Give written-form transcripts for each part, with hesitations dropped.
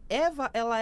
Eva, ela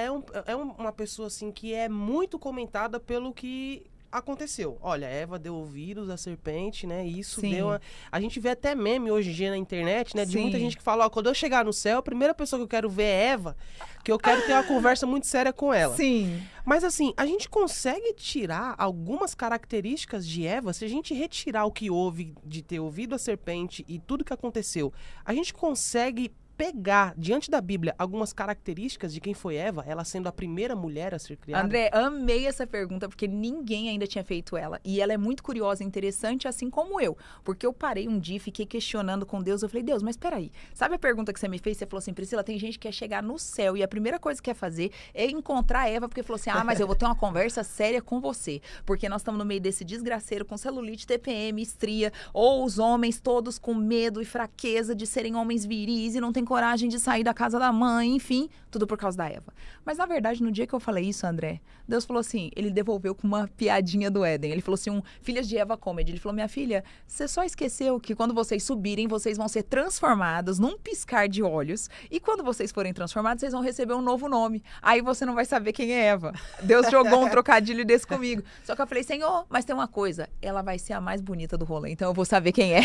uma pessoa, assim, que é muito comentada pelo que aconteceu. Olha, Eva deu ouvidos à serpente, né? E isso deu Sim, uma... A gente vê até meme hoje em dia na internet, né? De muita sim, gente que fala, ó, quando eu chegar no céu, a primeira pessoa que eu quero ver é Eva, que eu quero ter uma conversa muito séria com ela. sim. Mas assim, a gente consegue tirar algumas características de Eva, se a gente retirar o que houve de ter ouvido a serpente e tudo que aconteceu, a gente consegue pegar diante da Bíblia algumas características de quem foi Eva, ela sendo a primeira mulher a ser criada? André, amei essa pergunta, porque ninguém ainda tinha feito ela. E ela é muito curiosa e interessante, assim como eu. Porque eu parei um dia e fiquei questionando com Deus. Eu falei, Deus, mas peraí. Sabe a pergunta que você me fez? Você falou assim, Priscila, tem gente que quer chegar no céu e a primeira coisa que quer fazer é encontrar a Eva, porque falou assim, mas eu vou ter uma conversa séria com você. Porque nós estamos no meio desse desgraceiro com celulite, TPM, estria, ou os homens todos com medo e fraqueza de serem homens viris e não tem coragem de sair da casa da mãe, enfim, tudo por causa da Eva. Mas, na verdade, no dia que eu falei isso, André, Deus falou assim, ele devolveu com uma piadinha do Éden. Ele falou assim, Filhas de Eva Comedy. Ele falou, minha filha, você só esqueceu que quando vocês subirem, vocês vão ser transformados num piscar de olhos. E quando vocês forem transformados, vocês vão receber um novo nome. Aí você não vai saber quem é Eva. Deus jogou um trocadilho desse comigo. Só que eu falei, Senhor, mas tem uma coisa, ela vai ser a mais bonita do rolê, então eu vou saber quem é.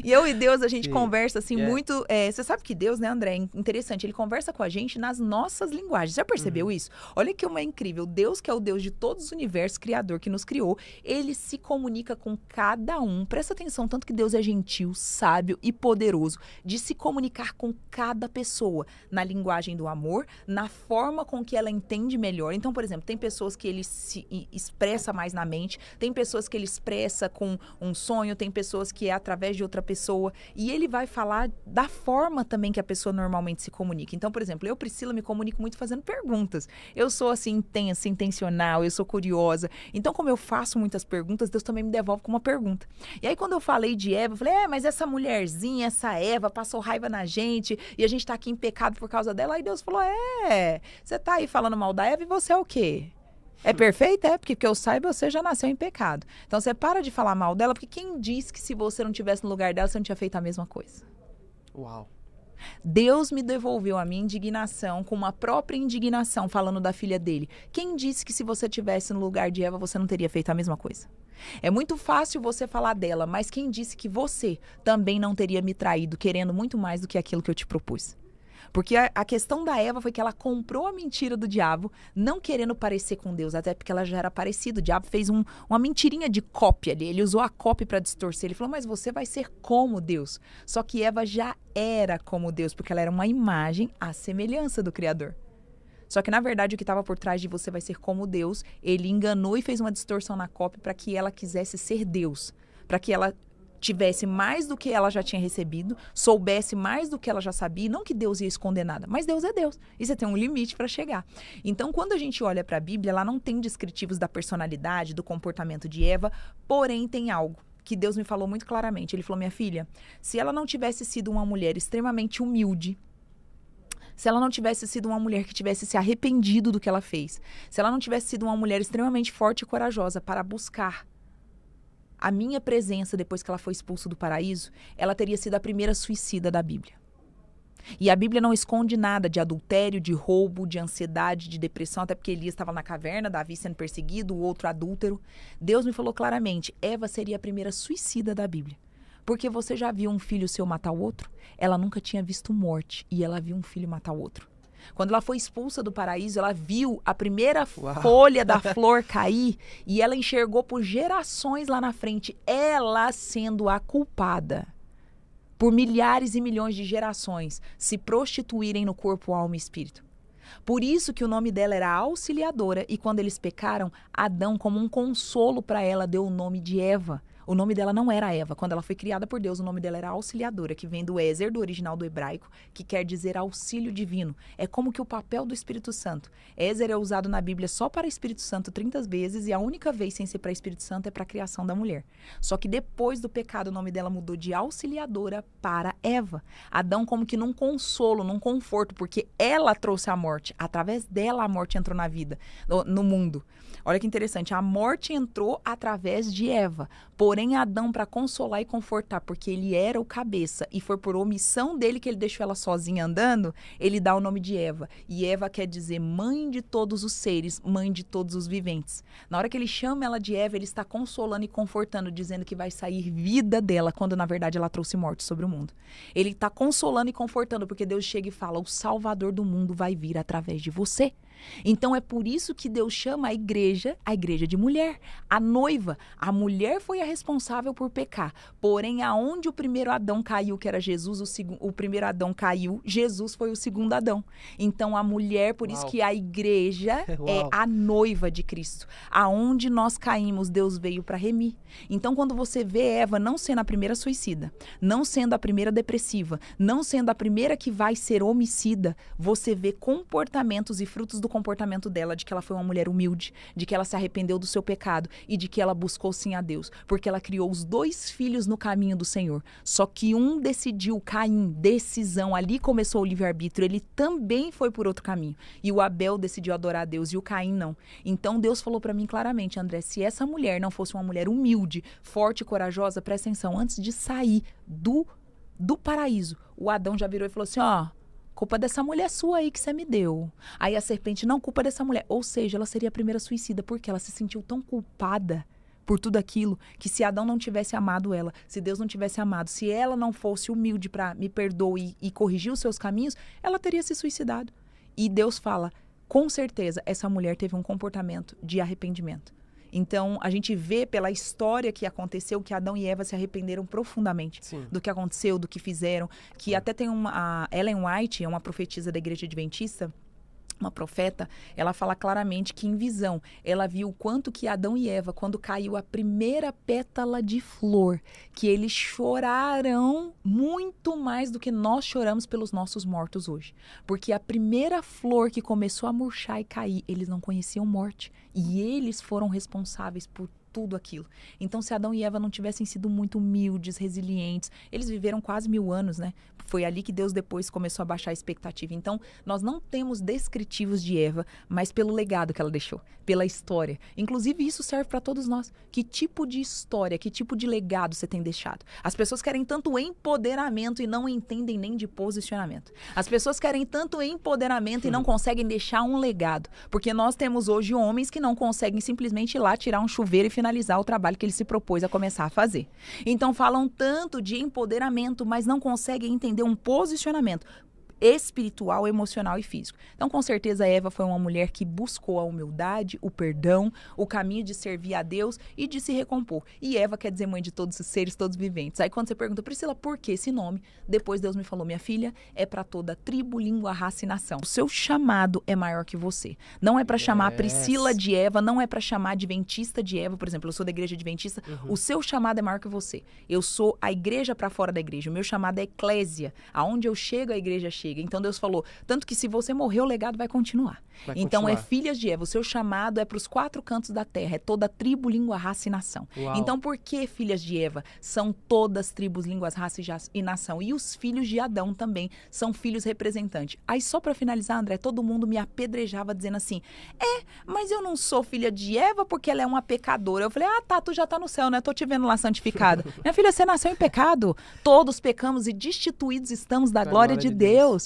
E eu e Deus, a gente conversa assim muito... você sabe que Deus, né, André, é interessante, ele conversa com a gente nas nossas linguagens. Já percebeu isso? Olha que uma incrível. Deus, que é o Deus de todos os universos, criador que nos criou, ele se comunica com cada um. Presta atenção, tanto que Deus é gentil, sábio e poderoso de se comunicar com cada pessoa na linguagem do amor, na forma com que ela entende melhor. Então, por exemplo, tem pessoas que ele se expressa mais na mente, tem pessoas que ele expressa com um sonho, tem pessoas que é através de outra pessoa, e ele vai falar da forma também que a pessoa normalmente se comunica. Então, por exemplo, eu, Priscila, me comunico muito fazendo perguntas. Eu sou assim, intensa, intencional, eu sou curiosa. Então, como eu faço muitas perguntas, Deus também me devolve com uma pergunta. E aí, quando eu falei de Eva, eu falei, mas essa mulherzinha, essa Eva, passou raiva na gente, e a gente tá aqui em pecado por causa dela. Aí Deus falou, você tá aí falando mal da Eva e você é o quê? É perfeita? É, porque que eu saiba, você já nasceu em pecado. Então, você para de falar mal dela, porque quem disse que se você não tivesse no lugar dela, você não tinha feito a mesma coisa? Uau. Deus me devolveu a minha indignação com uma própria indignação, falando da filha dele. Quem disse que se você tivesse no lugar de Eva, você não teria feito a mesma coisa? É muito fácil você falar dela, mas quem disse que você também não teria me traído, querendo muito mais do que aquilo que eu te propus? Porque a questão da Eva foi que ela comprou a mentira do diabo, não querendo parecer com Deus, até porque ela já era parecida. O diabo fez uma mentirinha de cópia ali, ele usou a cópia para distorcer. Ele falou, mas você vai ser como Deus. Só que Eva já era como Deus, porque ela era uma imagem à semelhança do Criador. Só que, na verdade, o que estava por trás de você vai ser como Deus, ele enganou e fez uma distorção na cópia para que ela quisesse ser Deus, para que ela tivesse mais do que ela já tinha recebido, soubesse mais do que ela já sabia, não que Deus ia esconder nada, mas Deus é Deus, e você tem um limite para chegar. Então, quando a gente olha para a Bíblia, ela não tem descritivos da personalidade, do comportamento de Eva, porém tem algo que Deus me falou muito claramente. Ele falou, minha filha, se ela não tivesse sido uma mulher extremamente humilde, se ela não tivesse sido uma mulher que tivesse se arrependido do que ela fez, se ela não tivesse sido uma mulher extremamente forte e corajosa para buscar a minha presença depois que ela foi expulsa do paraíso, ela teria sido a primeira suicida da Bíblia. E a Bíblia não esconde nada de adultério, de roubo, de ansiedade, de depressão, até porque Elias estava na caverna, Davi sendo perseguido, o outro adúltero. Deus me falou claramente, Eva seria a primeira suicida da Bíblia. Porque você já viu um filho seu matar o outro? Ela nunca tinha visto morte e ela viu um filho matar o outro. Quando ela foi expulsa do paraíso, ela viu a primeira folha da flor cair e ela enxergou por gerações lá na frente, ela sendo a culpada por milhares e milhões de gerações se prostituírem no corpo, alma e espírito. Por isso que o nome dela era Auxiliadora e quando eles pecaram, Adão, como um consolo para ela, deu o nome de Eva. O nome dela não era Eva. Quando ela foi criada por Deus, o nome dela era Auxiliadora, que vem do Ézer, do original do hebraico, que quer dizer auxílio divino. É como que o papel do Espírito Santo. Ézer é usado na Bíblia só para Espírito Santo 30 vezes e a única vez sem ser para Espírito Santo é para a criação da mulher. Só que depois do pecado, o nome dela mudou de Auxiliadora para Eva. Adão como que num consolo, num conforto, porque ela trouxe a morte. Através dela a morte entrou na vida, no mundo. Olha que interessante, a morte entrou através de Eva. Porém, Porém, Adão, para consolar e confortar, porque ele era o cabeça, e foi por omissão dele que ele deixou ela sozinha andando, ele dá o nome de Eva. E Eva quer dizer mãe de todos os seres, mãe de todos os viventes. Na hora que ele chama ela de Eva, ele está consolando e confortando, dizendo que vai sair vida dela, quando na verdade ela trouxe morte sobre o mundo. Ele está consolando e confortando, porque Deus chega e fala, o Salvador do mundo vai vir através de você. Então é por isso que Deus chama a igreja de mulher, a noiva. A mulher foi a responsável por pecar. Porém, aonde o primeiro Adão caiu, que era Jesus, o primeiro Adão caiu, Jesus foi o segundo Adão. Então a mulher, por isso que a igreja é a noiva de Cristo. Aonde nós caímos, Deus veio para remir. Então quando você vê Eva não sendo a primeira suicida, não sendo a primeira depressiva, não sendo a primeira que vai ser homicida, você vê comportamentos e frutos do comportamento dela, de que ela foi uma mulher humilde, de que ela se arrependeu do seu pecado e de que ela buscou sim a Deus, porque ela criou os 2 filhos no caminho do Senhor. Só que um decidiu, Caim, decisão, ali começou o livre-arbítrio, ele também foi por outro caminho. E o Abel decidiu adorar a Deus e o Caim não. Então Deus falou para mim claramente, André, se essa mulher não fosse uma mulher humilde, forte e corajosa, presta atenção, antes de sair do paraíso, o Adão já virou e falou assim, ó, culpa dessa mulher sua aí que você me deu. Aí a serpente, não, culpa dessa mulher. Ou seja, ela seria a primeira suicida, porque ela se sentiu tão culpada por tudo aquilo, que se Adão não tivesse amado ela, se Deus não tivesse amado, se ela não fosse humilde para me perdoar e corrigir os seus caminhos, ela teria se suicidado. E Deus fala, com certeza, essa mulher teve um comportamento de arrependimento. Então, a gente vê pela história que aconteceu que Adão e Eva se arrependeram profundamente do que aconteceu, do que fizeram. Que até tem a Ellen White, é uma profetisa da Igreja Adventista, uma profeta, ela fala claramente que em visão, ela viu o quanto que Adão e Eva, quando caiu a primeira pétala de flor, que eles choraram muito mais do que nós choramos pelos nossos mortos hoje. Porque a primeira flor que começou a murchar e cair, eles não conheciam morte. E eles foram responsáveis por tudo aquilo. Então, se Adão e Eva não tivessem sido muito humildes, resilientes, eles viveram quase 1000 anos, né? Foi ali que Deus depois começou a baixar a expectativa. Então, nós não temos descritivos de Eva, mas pelo legado que ela deixou, pela história. Inclusive, isso serve para todos nós. Que tipo de história, que tipo de legado você tem deixado? As pessoas querem tanto empoderamento e não entendem nem de posicionamento. As pessoas querem tanto empoderamento e não conseguem deixar um legado. Porque nós temos hoje homens que não conseguem simplesmente ir lá, tirar um chuveiro e finalizar o trabalho que ele se propôs a começar a fazer. Então falam tanto de empoderamento, mas não conseguem entender um posicionamento espiritual, emocional e físico. Então, com certeza, Eva foi uma mulher que buscou a humildade, o perdão, o caminho de servir a Deus e de se recompor. E Eva quer dizer mãe de todos os seres, todos viventes. Aí quando você pergunta, Priscila, por que esse nome? Depois Deus me falou, minha filha, é para toda tribo, língua, raça e nação. O seu chamado é maior que você. Não é para chamar Priscila de Eva, não é para chamar adventista de Eva, por exemplo, eu sou da igreja adventista, o seu chamado é maior que você. Eu sou a igreja para fora da igreja, o meu chamado é eclésia. Aonde eu chego, a igreja chega. Então Deus falou, tanto que se você morrer, o legado vai continuar. Então é filhas de Eva, o seu chamado é para os 4 cantos da terra, é toda tribo, língua, raça e nação. Uau. Então por que filhas de Eva? São todas tribos, línguas, raça e nação. E os filhos de Adão também são filhos representantes. Aí só para finalizar, André, todo mundo me apedrejava dizendo assim, mas eu não sou filha de Eva porque ela é uma pecadora. Eu falei, tá, tu já tá no céu, né? Tô te vendo lá santificada. Minha filha, você nasceu em pecado. Todos pecamos e destituídos estamos da glória de Deus.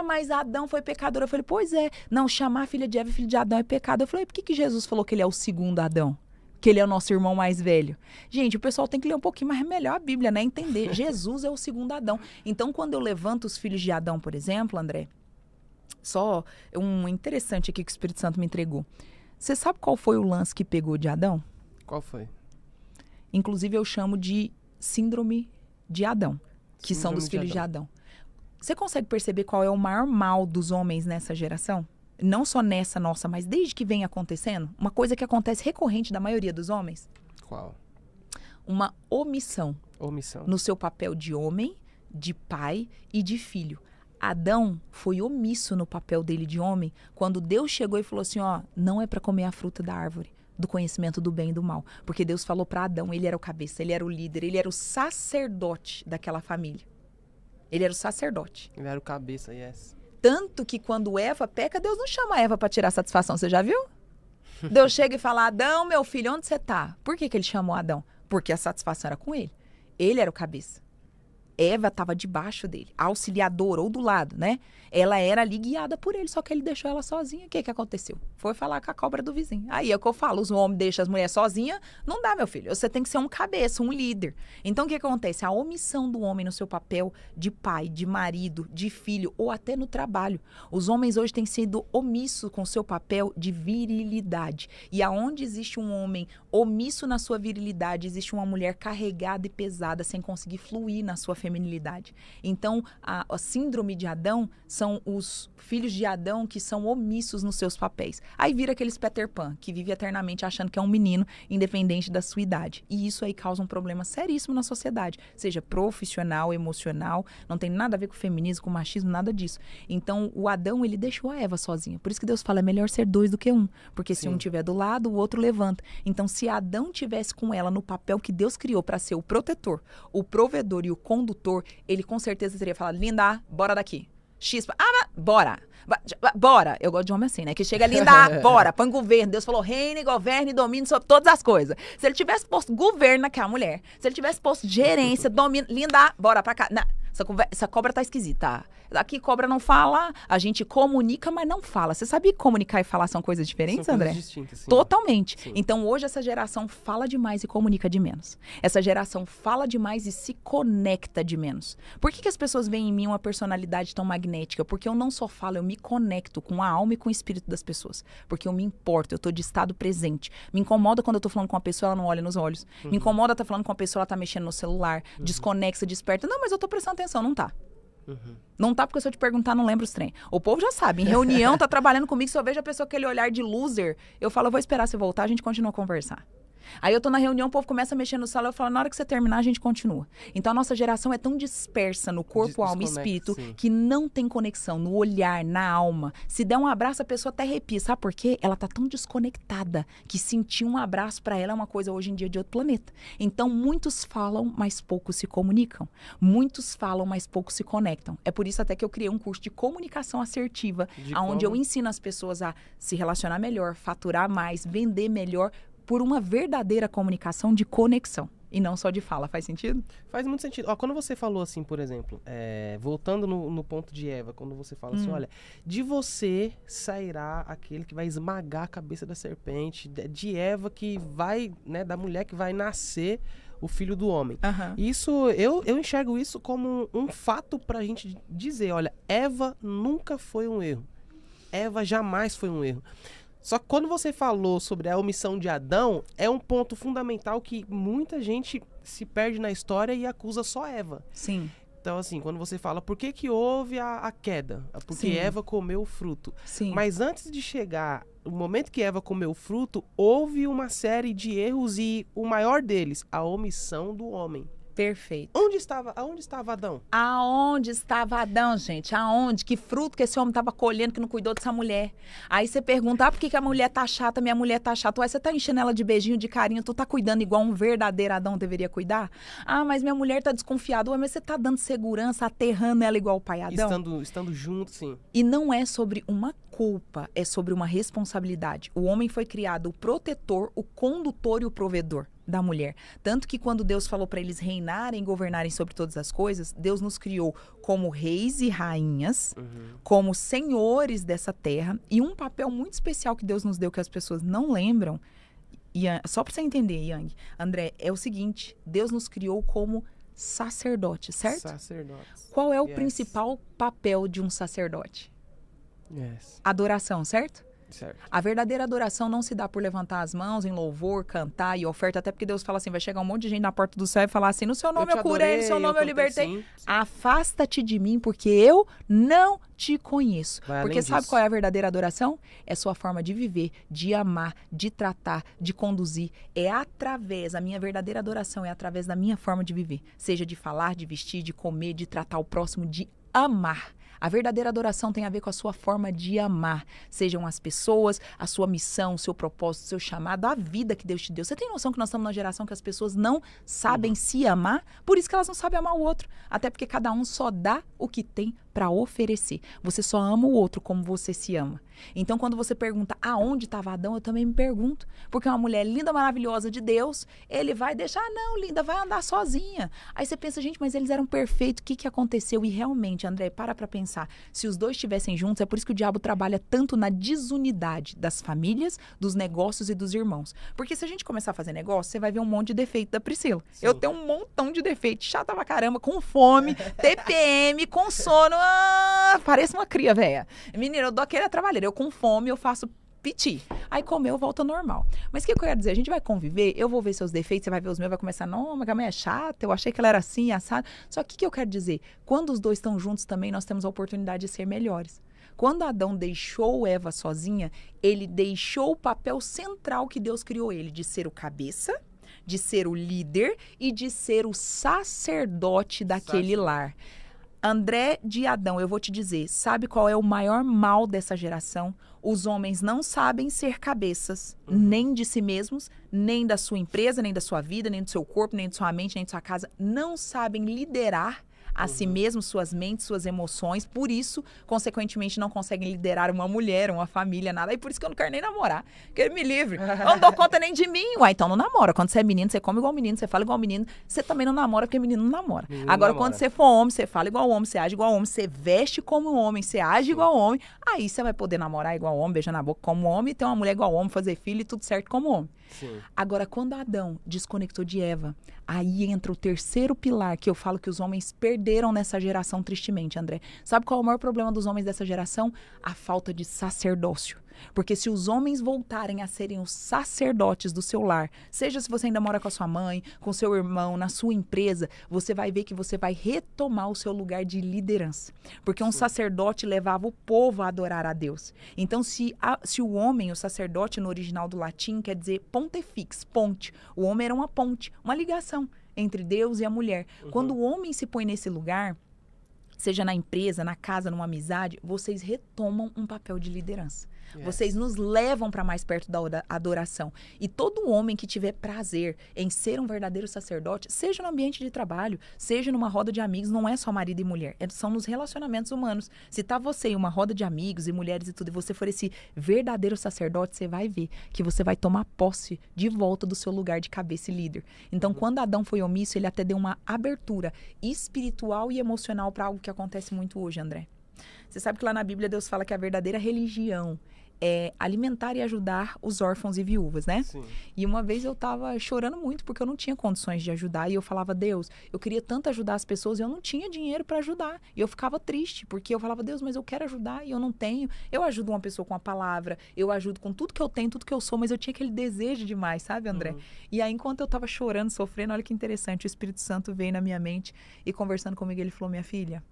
Mas Adão foi pecador. Eu falei, pois é. Não, chamar a filha de Eva e filho de Adão é pecado. Eu falei, por que Jesus falou que ele é o segundo Adão? Que ele é o nosso irmão mais velho? Gente, o pessoal tem que ler um pouquinho mais melhor a Bíblia, né? Entender. Jesus é o segundo Adão. Então, quando eu levanto os filhos de Adão, por exemplo, André, só um interessante aqui que o Espírito Santo me entregou. Você sabe qual foi o lance que pegou de Adão? Qual foi? Inclusive, eu chamo de síndrome de Adão, que são dos filhos de Adão. Você consegue perceber qual é o maior mal dos homens nessa geração? Não só nessa nossa, mas desde que vem acontecendo? Uma coisa que acontece recorrente da maioria dos homens? Qual? Uma omissão. Omissão. No seu papel de homem, de pai e de filho. Adão foi omisso no papel dele de homem quando Deus chegou e falou assim, não é para comer a fruta da árvore do conhecimento do bem e do mal. Porque Deus falou para Adão, ele era o cabeça, ele era o líder, ele era o sacerdote daquela família. Ele era o sacerdote. Ele era o cabeça, yes. Tanto que quando Eva peca, Deus não chama Eva para tirar satisfação. Você já viu? Deus chega e fala, Adão, meu filho, onde você tá? Por que ele chamou Adão? Porque a satisfação era com ele. Ele era o cabeça. Eva estava debaixo dele, auxiliadora ou do lado, né? Ela era ali guiada por ele, só que ele deixou ela sozinha. O que aconteceu? Foi falar com a cobra do vizinho. Aí é o que eu falo, os homens deixam as mulheres sozinhas, não dá, meu filho. Você tem que ser um cabeça, um líder. Então o que acontece? A omissão do homem no seu papel de pai, de marido, de filho ou até no trabalho. Os homens hoje têm sido omissos com o seu papel de virilidade. E aonde existe um homem omisso na sua virilidade, existe uma mulher carregada e pesada sem conseguir fluir na sua feminilidade. Então, a síndrome de Adão são os filhos de Adão que são omissos nos seus papéis. Aí vira aqueles Peter Pan, que vive eternamente achando que é um menino, independente da sua idade. E isso aí causa um problema seríssimo na sociedade, seja profissional, emocional, não tem nada a ver com feminismo, com machismo, nada disso. Então, o Adão, ele deixou a Eva sozinha. Por isso que Deus fala, é melhor ser dois do que um, porque se um estiver do lado, o outro levanta. Então, se Adão tivesse com ela no papel que Deus criou para ser o protetor, o provedor e o condutor, ele com certeza teria falado, linda, bora daqui. Chispa, bora. Bora. Eu gosto de homem assim, né? Que chega linda, bora, põe governo. Deus falou, reine, governe e domine sobre todas as coisas. Se ele tivesse posto governo naquela mulher, se ele tivesse posto gerência, domínio, linda, bora pra cá. Não, essa cobra tá esquisita. Aqui cobra não fala, a gente comunica, mas não fala. Você sabia que comunicar e falar são coisas diferentes, são André? Coisas distintas, sim. Totalmente. Sim. Então, hoje, essa geração fala demais e comunica de menos. Essa geração fala demais e se conecta de menos. Por que as pessoas veem em mim uma personalidade tão magnética? Porque eu não só falo, eu me conecto com a alma e com o espírito das pessoas. Porque eu me importo, eu tô de estado presente. Me incomoda quando eu tô falando com uma pessoa, ela não olha nos olhos. Me incomoda tá falando com uma pessoa, ela tá mexendo no celular, desconexa, desperta. Não, mas eu tô prestando atenção, não tá. Não tá, porque se eu te perguntar, não lembro os trem. O povo já sabe. Em reunião, tá trabalhando comigo, se eu vejo a pessoa com aquele olhar de loser, eu falo, eu vou esperar você voltar, a gente continua a conversar. Aí eu tô na reunião, o povo começa a mexer no celular, eu falo, na hora que você terminar, a gente continua. Então a nossa geração é tão dispersa no corpo, alma e espírito, sim. que não tem conexão no olhar, na alma. Se der um abraço, a pessoa até arrepia. Sabe por quê? Ela tá tão desconectada que sentir um abraço pra ela é uma coisa hoje em dia de outro planeta. Então muitos falam, mas poucos se comunicam. Muitos falam, mas poucos se conectam. É por isso até que eu criei um curso de comunicação assertiva, onde eu ensino as pessoas a se relacionar melhor, faturar mais, vender melhor, por uma verdadeira comunicação de conexão. E não só de fala. Faz sentido? Faz muito sentido. Ó, quando você falou assim, por exemplo, voltando no ponto de Eva, quando você fala assim, olha, de você sairá aquele que vai esmagar a cabeça da serpente, de Eva que vai, né, da mulher que vai nascer o filho do homem. Isso, eu enxergo isso como um fato pra gente dizer, olha, Eva nunca foi um erro. Eva jamais foi um erro. Só que quando você falou sobre a omissão de Adão, é um ponto fundamental que muita gente se perde na história e acusa só Eva. Sim. Então, assim, quando você fala, por que houve a queda? Porque Sim. Eva comeu o fruto. Sim. Mas antes de chegar o momento que Eva comeu o fruto, houve uma série de erros e o maior deles, a omissão do homem. Perfeito. Aonde estava Adão? Aonde estava Adão, gente? Aonde? Que fruto que esse homem estava colhendo que não cuidou dessa mulher? Aí você pergunta, por que a mulher tá chata, minha mulher tá chata? Ué, você tá enchendo ela de beijinho, de carinho, tu tá cuidando igual um verdadeiro Adão deveria cuidar? Ah, mas minha mulher tá desconfiada. Ué, mas você tá dando segurança, aterrando ela igual o pai Adão? Estando junto, sim. E não é sobre uma culpa, é sobre uma responsabilidade. O homem foi criado o protetor, o condutor e o provedor da mulher. Tanto que quando Deus falou para eles reinarem, governarem sobre todas as coisas, Deus nos criou como reis e rainhas, como senhores dessa terra, e um papel muito especial que Deus nos deu que as pessoas não lembram, só para você entender, Yang, André, é o seguinte, Deus nos criou como sacerdotes, certo? Sacerdotes. Qual é o principal papel de um sacerdote? Adoração, certo? Certo. A verdadeira adoração não se dá por levantar as mãos em louvor, cantar e oferta, até porque Deus fala assim, vai chegar um monte de gente na porta do céu e falar assim, no seu nome eu curei, no seu nome eu libertei. Sim. Afasta-te de mim, porque eu não te conheço. Porque sabe qual é a verdadeira adoração? É sua forma de viver, de amar, de tratar, de conduzir. A minha verdadeira adoração é através da minha forma de viver. Seja de falar, de vestir, de comer, de tratar o próximo, de amar. A verdadeira adoração tem a ver com a sua forma de amar. Sejam as pessoas, a sua missão, o seu propósito, o seu chamado, a vida que Deus te deu. Você tem noção que nós estamos numa geração que as pessoas não sabem se amar? Por isso que elas não sabem amar o outro. Até porque cada um só dá o que tem para oferecer. Você só ama o outro como você se ama. Então, quando você pergunta aonde estava Adão, eu também me pergunto. Porque uma mulher linda, maravilhosa de Deus, ele vai deixar, não, linda, vai andar sozinha. Aí você pensa, gente, mas eles eram perfeitos, o que aconteceu? E realmente, André, para pensar. Se os dois estivessem juntos, é por isso que o diabo trabalha tanto na desunidade das famílias, dos negócios e dos irmãos. Porque se a gente começar a fazer negócio, você vai ver um monte de defeito da Priscila. Sim. Eu tenho um montão de defeito, chata pra caramba, com fome, TPM, com sono, parece uma cria, velha. Menina, eu dou aquele trabalheiro. Eu com fome, eu faço piti. Aí comeu, volta ao normal. Mas o que eu quero dizer? A gente vai conviver, eu vou ver seus defeitos, você vai ver os meus, vai começar, não, mas a mãe é chata, eu achei que ela era assim, assado. Só que o que eu quero dizer? Quando os dois estão juntos também, nós temos a oportunidade de ser melhores. Quando Adão deixou Eva sozinha, ele deixou o papel central que Deus criou ele, de ser o cabeça, de ser o líder e de ser o sacerdote daquele lar. André de Adão, eu vou te dizer, sabe qual é o maior mal dessa geração? Os homens não sabem ser cabeças, nem de si mesmos, nem da sua empresa, nem da sua vida, nem do seu corpo, nem de sua mente, nem de sua casa. Não sabem liderar a si mesmos, suas mentes, suas emoções. Por isso, consequentemente, não conseguem liderar uma mulher, uma família, nada. E por isso que eu não quero nem namorar. Que me livre. Eu não dou conta nem de mim. Uai, então não namora. Quando você é menino, você come igual menino, você fala igual menino. Você também não namora, porque menino não namora. Menino agora, namora. Quando você for homem, você fala igual homem, você age igual homem, você veste como homem, você age igual homem. Aí você vai poder namorar igual homem, beijar na boca como homem, ter uma mulher igual homem, fazer filho e tudo certo como homem. Sim. Agora, quando Adão desconectou de Eva, aí entra o terceiro pilar que eu falo que os homens perderam nessa geração, tristemente, André. Sabe qual é o maior problema dos homens dessa geração? A falta de sacerdócio. Porque se os homens voltarem a serem os sacerdotes do seu lar, seja se você ainda mora com a sua mãe, com seu irmão, na sua empresa, você vai ver que você vai retomar o seu lugar de liderança. Porque um sacerdote levava o povo a adorar a Deus. Então, se o homem, o sacerdote no original do latim, quer dizer pontifex, ponte. O homem era uma ponte, uma ligação entre Deus e a mulher. Quando o homem se põe nesse lugar, seja na empresa, na casa, numa amizade, vocês retomam um papel de liderança. Yes. Vocês nos levam para mais perto da adoração. E todo homem que tiver prazer em ser um verdadeiro sacerdote, seja no ambiente de trabalho, seja numa roda de amigos, não é só marido e mulher, são nos relacionamentos humanos. Se tá você em uma roda de amigos e mulheres e tudo, e você for esse verdadeiro sacerdote, você vai ver que você vai tomar posse de volta do seu lugar de cabeça e líder. Então, quando Adão foi omisso, ele até deu uma abertura espiritual e emocional para algo que acontece muito hoje, André. Você sabe que lá na Bíblia Deus fala que a verdadeira religião é alimentar e ajudar os órfãos e viúvas, né? Sim. E uma vez eu tava chorando muito porque eu não tinha condições de ajudar e eu falava, Deus, eu queria tanto ajudar as pessoas e eu não tinha dinheiro para ajudar. E eu ficava triste porque eu falava, Deus, mas eu quero ajudar e eu não tenho. Eu ajudo uma pessoa com a palavra, eu ajudo com tudo que eu tenho, tudo que eu sou, mas eu tinha aquele desejo demais, sabe, André? E aí, enquanto eu tava chorando, sofrendo, olha que interessante, o Espírito Santo veio na minha mente e conversando comigo, ele falou, minha filha,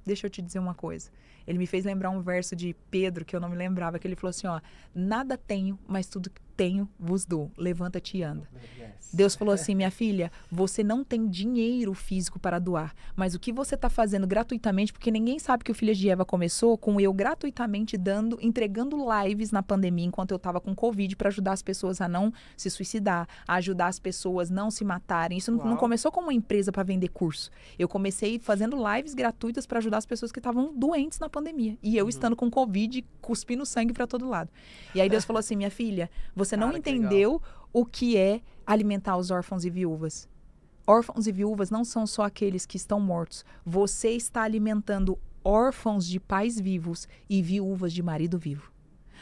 deixa eu te dizer uma coisa. Ele me fez lembrar um verso de Pedro, que eu não me lembrava, que ele falou assim, ó, nada tenho, mas tudo que tenho vos dou. Levanta-te e anda. Yes. Deus falou assim, minha filha, você não tem dinheiro físico para doar, mas o que você está fazendo gratuitamente, porque ninguém sabe que o Filhas de Eva começou com eu gratuitamente entregando lives na pandemia, enquanto eu estava com Covid, para ajudar as pessoas a não se suicidar, a ajudar as pessoas a não se matarem. Isso não começou como uma empresa para vender curso. Eu comecei fazendo lives gratuitas para ajudar as pessoas que estavam doentes na pandemia. E eu estando com Covid, cuspindo sangue para todo lado. E aí Deus falou assim, minha filha, você não entendeu o que é alimentar os órfãos e viúvas. Órfãos e viúvas não são só aqueles que estão mortos. Você está alimentando órfãos de pais vivos e viúvas de marido vivo.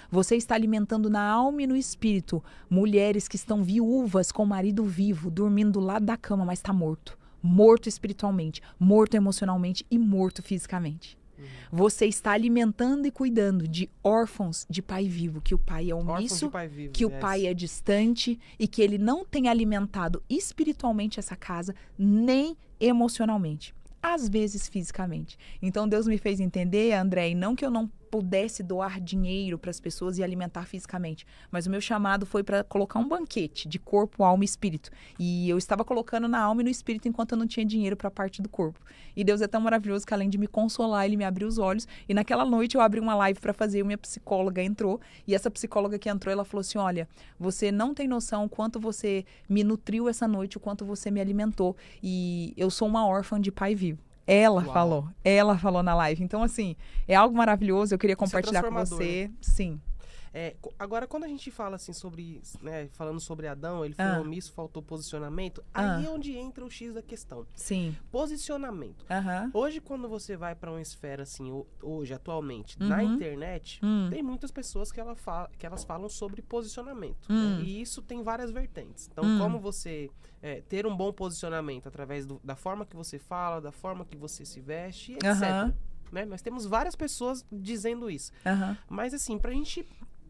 Você está alimentando na alma e no espírito mulheres que estão viúvas com marido vivo, dormindo do lado da cama, mas está morto. Morto espiritualmente, morto emocionalmente e morto fisicamente. Você está alimentando e cuidando de órfãos de pai vivo, que o pai é omisso, que o pai é distante e que ele não tem alimentado espiritualmente essa casa, nem emocionalmente. Às vezes fisicamente. Então Deus me fez entender, André, e não que eu não pudesse doar dinheiro para as pessoas e alimentar fisicamente, mas o meu chamado foi para colocar um banquete de corpo, alma e espírito. E eu estava colocando na alma e no espírito enquanto eu não tinha dinheiro para a parte do corpo. E Deus é tão maravilhoso que além de me consolar, ele me abriu os olhos. E naquela noite eu abri uma live para fazer, minha psicóloga entrou, e essa psicóloga que entrou, ela falou assim, olha, você não tem noção o quanto você me nutriu essa noite, o quanto você me alimentou. E eu sou uma órfã de pai vivo. Ela Uau. falou na live. Então, assim, é algo maravilhoso, eu queria Isso é compartilhar com transformador, você. Sim. Agora, quando a gente fala assim sobre, né, falando sobre Adão, ele foi omisso, faltou posicionamento, aí é onde entra o X da questão. Sim. Posicionamento. Aham. Hoje, quando você vai para uma esfera assim, hoje, atualmente, na internet, tem muitas pessoas que elas falam sobre posicionamento. Né? E isso tem várias vertentes. Então, como você ter um bom posicionamento através da forma que você fala, da forma que você se veste, etc. Né? Nós temos várias pessoas dizendo isso. Mas assim, pra gente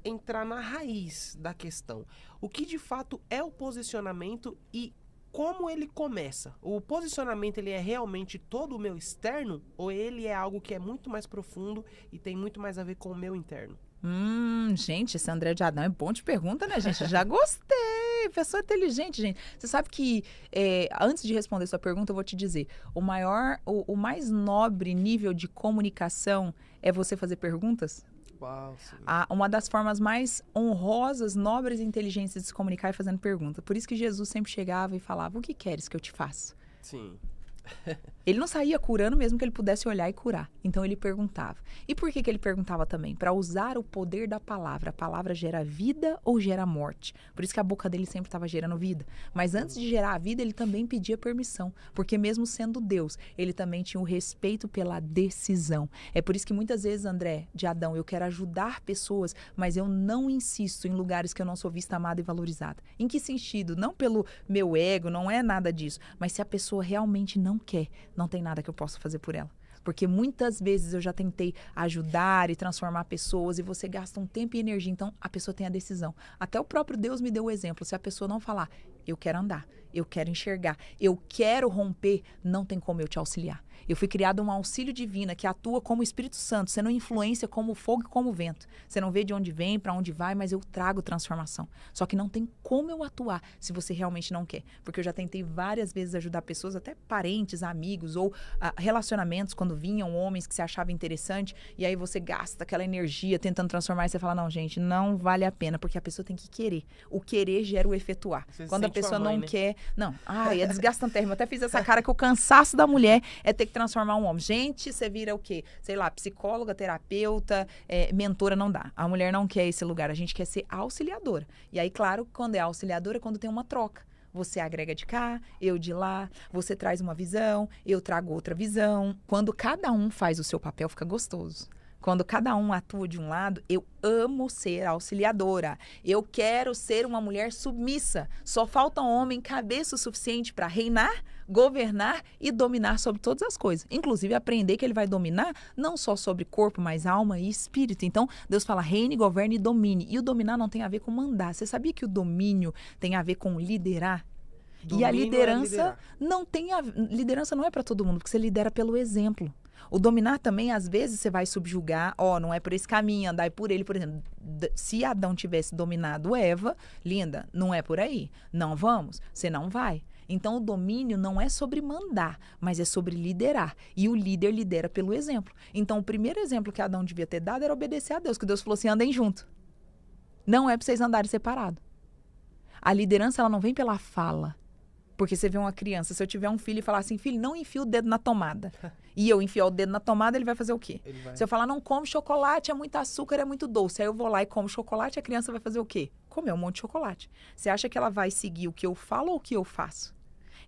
entrar na raiz da questão, o que de fato é o posicionamento e como ele começa? O posicionamento, ele é realmente todo o meu externo ou ele é algo que é muito mais profundo e tem muito mais a ver com o meu interno? Gente, esse André de Adão é bom de pergunta, né, gente? Já gostei. Pessoa inteligente, gente. Você sabe que, antes de responder sua pergunta, eu vou te dizer, o mais nobre nível de comunicação é você fazer perguntas? Uau, sim. Uma das formas mais honrosas, nobres e inteligentes de se comunicar é fazendo pergunta. Por isso que Jesus sempre chegava e falava, o que queres que eu te faça? Sim. Ele não saía curando mesmo que ele pudesse olhar e curar. Então ele perguntava. E por que ele perguntava também? Para usar o poder da palavra. A palavra gera vida ou gera morte? Por isso que a boca dele sempre estava gerando vida. Mas antes de gerar a vida, ele também pedia permissão. Porque mesmo sendo Deus, ele também tinha o respeito pela decisão. É por isso que muitas vezes, André, de Adão, eu quero ajudar pessoas, mas eu não insisto em lugares que eu não sou vista, amada e valorizada. Em que sentido? Não pelo meu ego, não é nada disso. Mas se a pessoa realmente não quer, não tem nada que eu possa fazer por ela. Porque muitas vezes eu já tentei ajudar e transformar pessoas e você gasta um tempo e energia, então a pessoa tem a decisão. Até o próprio Deus me deu o exemplo. Se a pessoa não falar, eu quero andar, eu quero enxergar, eu quero romper, não tem como eu te auxiliar. Eu fui criada um auxílio divino que atua como Espírito Santo, sendo influência como fogo e como vento. Você não vê de onde vem, para onde vai, mas eu trago transformação. Só que não tem como eu atuar se você realmente não quer. Porque eu já tentei várias vezes ajudar pessoas, até parentes, amigos ou relacionamentos, quando vinham homens que se achavam interessante, e aí você gasta aquela energia tentando transformar e você fala, não, gente, não vale a pena, porque a pessoa tem que querer. O querer gera o efetuar. Você Quando a sente sua pessoa mãe, não né? quer... Não, é desgastante. Eu até fiz essa cara que o cansaço da mulher é ter que transformar um homem. Gente, você vira o quê? Sei lá, psicóloga, terapeuta, mentora, não dá. A mulher não quer esse lugar, a gente quer ser auxiliadora. E aí, claro, quando é auxiliadora, é quando tem uma troca. Você agrega de cá, eu de lá, você traz uma visão, eu trago outra visão. Quando cada um faz o seu papel, fica gostoso. Quando cada um atua de um lado, eu amo ser auxiliadora. Eu quero ser uma mulher submissa. Só falta um homem cabeça o suficiente para reinar, governar e dominar sobre todas as coisas. Inclusive, aprender que ele vai dominar não só sobre corpo, mas alma e espírito. Então, Deus fala reine, governe e domine. E o dominar não tem a ver com mandar. Você sabia que o domínio tem a ver com liderar? E a liderança não tem liderança não é para todo mundo, porque você lidera pelo exemplo. O dominar também, às vezes, você vai subjugar, não é por esse caminho, andar por ele, por exemplo. Se Adão tivesse dominado Eva, linda, não é por aí. Não vamos, você não vai. Então, o domínio não é sobre mandar, mas é sobre liderar. E o líder lidera pelo exemplo. Então, o primeiro exemplo que Adão devia ter dado era obedecer a Deus, que Deus falou assim, andem junto. Não é para vocês andarem separados. A liderança, ela não vem pela fala. Porque você vê uma criança, se eu tiver um filho e falar assim, filho, não enfia o dedo na tomada. E eu enfiar o dedo na tomada, ele vai fazer o quê? Se eu falar, não come chocolate, é muito açúcar, é muito doce. Aí eu vou lá e como chocolate, a criança vai fazer o quê? Comer um monte de chocolate. Você acha que ela vai seguir o que eu falo ou o que eu faço?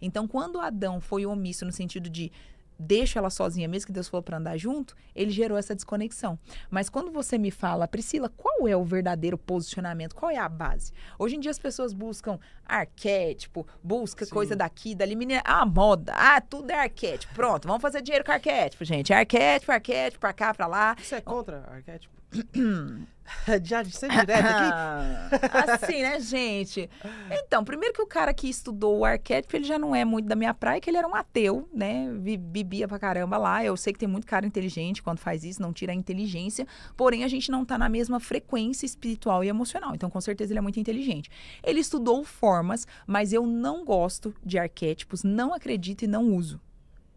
Então, quando Adão foi omisso no sentido de deixa ela sozinha, mesmo que Deus falou para andar junto, ele gerou essa desconexão. Mas quando você me fala, Priscila, qual é o verdadeiro posicionamento? Qual é a base? Hoje em dia as pessoas buscam arquétipo, busca coisa daqui, dali, menina, moda, tudo é arquétipo. Pronto, vamos fazer dinheiro com arquétipo, gente. Arquétipo, pra cá, pra lá. Você é contra arquétipo? Já de ser direto aqui? Assim, né, gente? Então, primeiro que o cara que estudou o arquétipo, ele já não é muito da minha praia, que ele era um ateu, né? Bebia pra caramba lá. Eu sei que tem muito cara inteligente quando faz isso, não tira a inteligência. Porém, a gente não tá na mesma frequência espiritual e emocional. Então, com certeza, ele é muito inteligente. Ele estudou formas, mas eu não gosto de arquétipos, não acredito e não uso.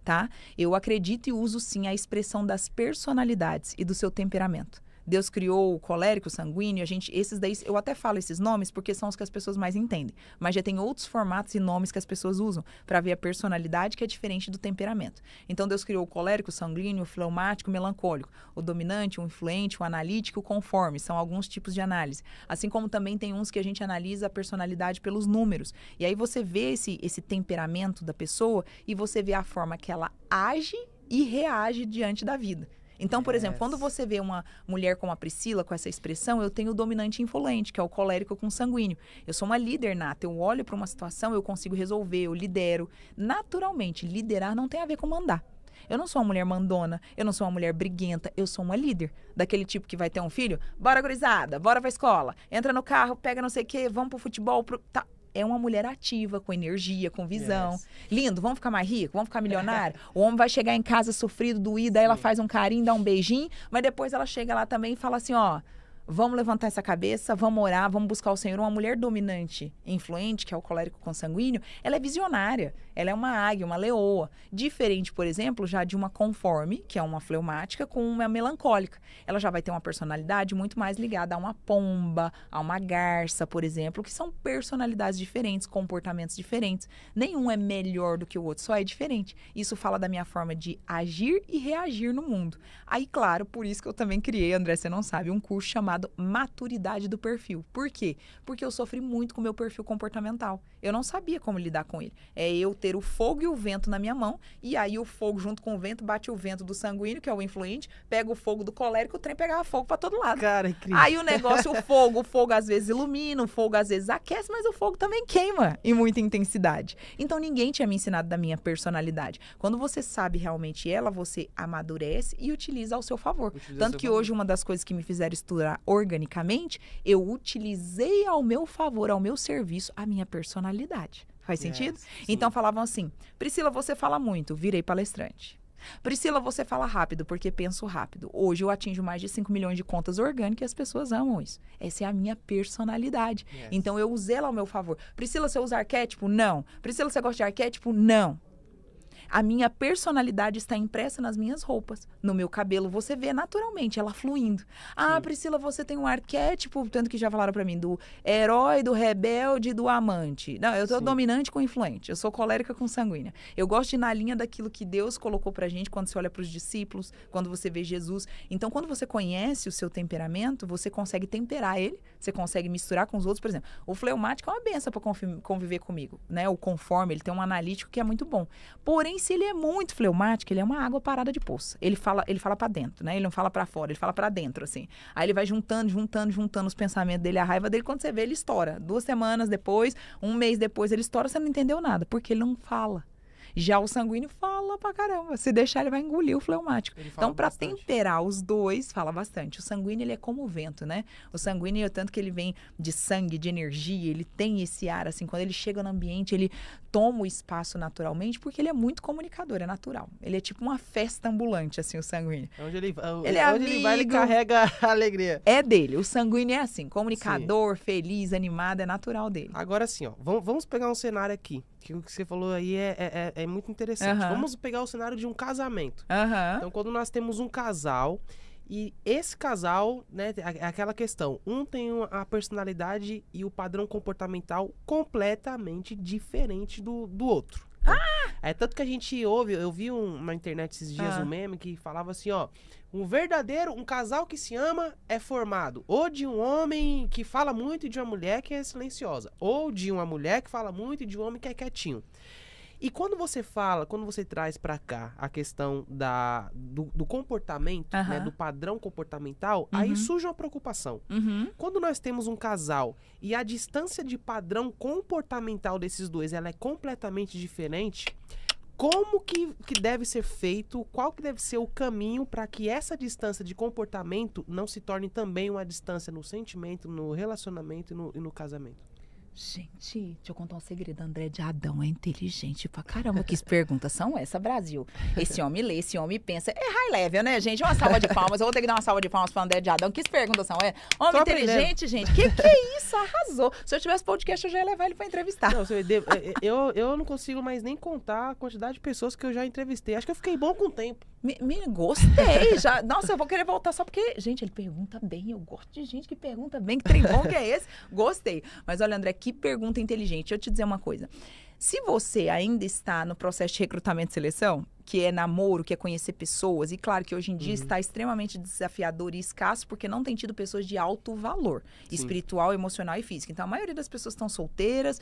Tá? Eu acredito e uso sim a expressão das personalidades e do seu temperamento. Deus criou o colérico, o sanguíneo, esses daí, eu até falo esses nomes porque são os que as pessoas mais entendem. Mas já tem outros formatos e nomes que as pessoas usam para ver a personalidade que é diferente do temperamento. Então, Deus criou o colérico, o sanguíneo, o fleumático, o melancólico, o dominante, o influente, o analítico, o conforme. São alguns tipos de análise. Assim como também tem uns que a gente analisa a personalidade pelos números. E aí você vê esse temperamento da pessoa e você vê a forma que ela age e reage diante da vida. Então, por exemplo, quando você vê uma mulher como a Priscila, com essa expressão, eu tenho o dominante influente, que é o colérico com sanguíneo. Eu sou uma líder nata, eu olho para uma situação, eu consigo resolver, eu lidero. Naturalmente, liderar não tem a ver com mandar. Eu não sou uma mulher mandona, eu não sou uma mulher briguenta, eu sou uma líder. Daquele tipo que vai ter um filho, bora gurizada, bora pra escola, entra no carro, pega não sei o quê, vamos pro futebol, tá. É uma mulher ativa, com energia, com visão. Lindo, vamos ficar mais rico, vamos ficar milionário. O homem vai chegar em casa sofrido, doído, aí ela faz um carinho, dá um beijinho, mas depois ela chega lá também e fala assim, ó, vamos levantar essa cabeça, vamos orar, vamos buscar o Senhor. Uma mulher dominante, influente, que é o colérico consanguíneo, ela é visionária. Ela é uma águia, uma leoa. Diferente, por exemplo, já de uma conforme, que é uma fleumática, com uma melancólica. Ela já vai ter uma personalidade muito mais ligada a uma pomba, a uma garça, por exemplo, que são personalidades diferentes, comportamentos diferentes. Nenhum é melhor do que o outro, só é diferente. Isso fala da minha forma de agir e reagir no mundo. Aí, claro, por isso que eu também criei, André, você não sabe, um curso chamado Maturidade do Perfil. Por quê? Porque eu sofri muito com o meu perfil comportamental. Eu não sabia como lidar com ele. É eu ter o fogo e o vento na minha mão, e aí o fogo junto com o vento bate o vento do sanguíneo, que é o influente, pega o fogo do colérico, o trem pegava fogo pra todo lado. Cara, é incrível. Aí o negócio, o fogo às vezes ilumina, o fogo às vezes aquece, mas o fogo também queima em muita intensidade. Então ninguém tinha me ensinado da minha personalidade. Quando você sabe realmente ela, você amadurece e utiliza ao seu favor. Tanto que hoje uma das coisas que me fizeram estudar organicamente, eu utilizei ao meu favor, ao meu serviço, a minha personalidade. Faz sentido? Então falavam assim, Priscila, você fala muito, virei palestrante. Priscila, você fala rápido, porque penso rápido. Hoje eu atinjo mais de 5 milhões de contas orgânicas e as pessoas amam isso. Essa é a minha personalidade. Então eu usei ela ao meu favor. Priscila, você usa arquétipo? Não. Priscila, você gosta de arquétipo? Não. A minha personalidade está impressa nas minhas roupas, no meu cabelo. Você vê naturalmente ela fluindo. Ah, Priscila, você tem um arquétipo, tanto que já falaram pra mim, do herói, do rebelde, do amante. Não, eu sou dominante com influente. Eu sou colérica com sanguínea. Eu gosto de ir na linha daquilo que Deus colocou pra gente quando você olha pros discípulos, quando você vê Jesus. Então, quando você conhece o seu temperamento, você consegue temperar ele, você consegue misturar com os outros. Por exemplo, o fleumático é uma benção pra conviver comigo, né? O conforme, ele tem um analítico que é muito bom. Porém, se ele é muito fleumático, ele é uma água parada de poça. Ele fala para dentro, né? Ele não fala para fora, ele fala para dentro, assim. Aí ele vai juntando os pensamentos dele, a raiva dele. Quando você vê, ele estoura. 2 semanas depois, 1 mês depois, ele estoura, você não entendeu nada, porque ele não fala. Já o sanguíneo fala pra caramba. Se deixar, ele vai engolir o fleumático. Então, para temperar os dois, fala bastante. O sanguíneo, ele é como o vento, né? O sanguíneo, tanto que ele vem de sangue, de energia, ele tem esse ar, assim, quando ele chega no ambiente, ele toma o espaço naturalmente, porque ele é muito comunicador, é natural. Ele é tipo uma festa ambulante, assim, o sanguíneo. Onde ele ele vai, ele carrega a alegria. É dele. O sanguíneo é assim, comunicador, feliz, animado, é natural dele. Agora sim, ó, vamos pegar um cenário aqui, que o que você falou aí é muito interessante. Vamos pegar o cenário de um casamento. Então, quando nós temos um casal, e esse casal, né, é aquela questão, um tem a personalidade e o padrão comportamental completamente diferente do outro. É tanto que a gente ouve, eu vi na internet esses dias um meme que falava assim, ó, um casal que se ama é formado ou de um homem que fala muito e de uma mulher que é silenciosa, ou de uma mulher que fala muito e de um homem que é quietinho. E quando você traz pra cá a questão do comportamento, né, do padrão comportamental, aí surge uma preocupação. Quando nós temos um casal e a distância de padrão comportamental desses dois, ela é completamente diferente, como que deve ser feito, qual que deve ser o caminho para que essa distância de comportamento não se torne também uma distância no sentimento, no relacionamento e no casamento? Gente, deixa eu contar um segredo. André de Adão é inteligente pra caramba. Que perguntas são essa, Brasil? Esse homem lê, esse homem pensa. É high level, né, gente? Uma salva de palmas. Eu vou ter que dar uma salva de palmas pro André de Adão. Que perguntas são? Homem Tô inteligente, gente. Que é isso? Arrasou. Se eu tivesse podcast, eu já ia levar ele pra entrevistar. Não, eu não consigo mais nem contar a quantidade de pessoas que eu já entrevistei. Acho que eu fiquei bom com o tempo. Gostei. Já. Nossa, eu vou querer voltar só porque... Gente, ele pergunta bem. Eu gosto de gente que pergunta bem. Que trem bom que é esse? Gostei. Mas olha, André, que pergunta inteligente. Deixa eu te dizer uma coisa. Se você ainda está no processo de recrutamento e seleção, que é namoro, que é conhecer pessoas, e claro que hoje em dia está extremamente desafiador e escasso, porque não tem tido pessoas de alto valor, espiritual, emocional e físico. Então, a maioria das pessoas estão solteiras,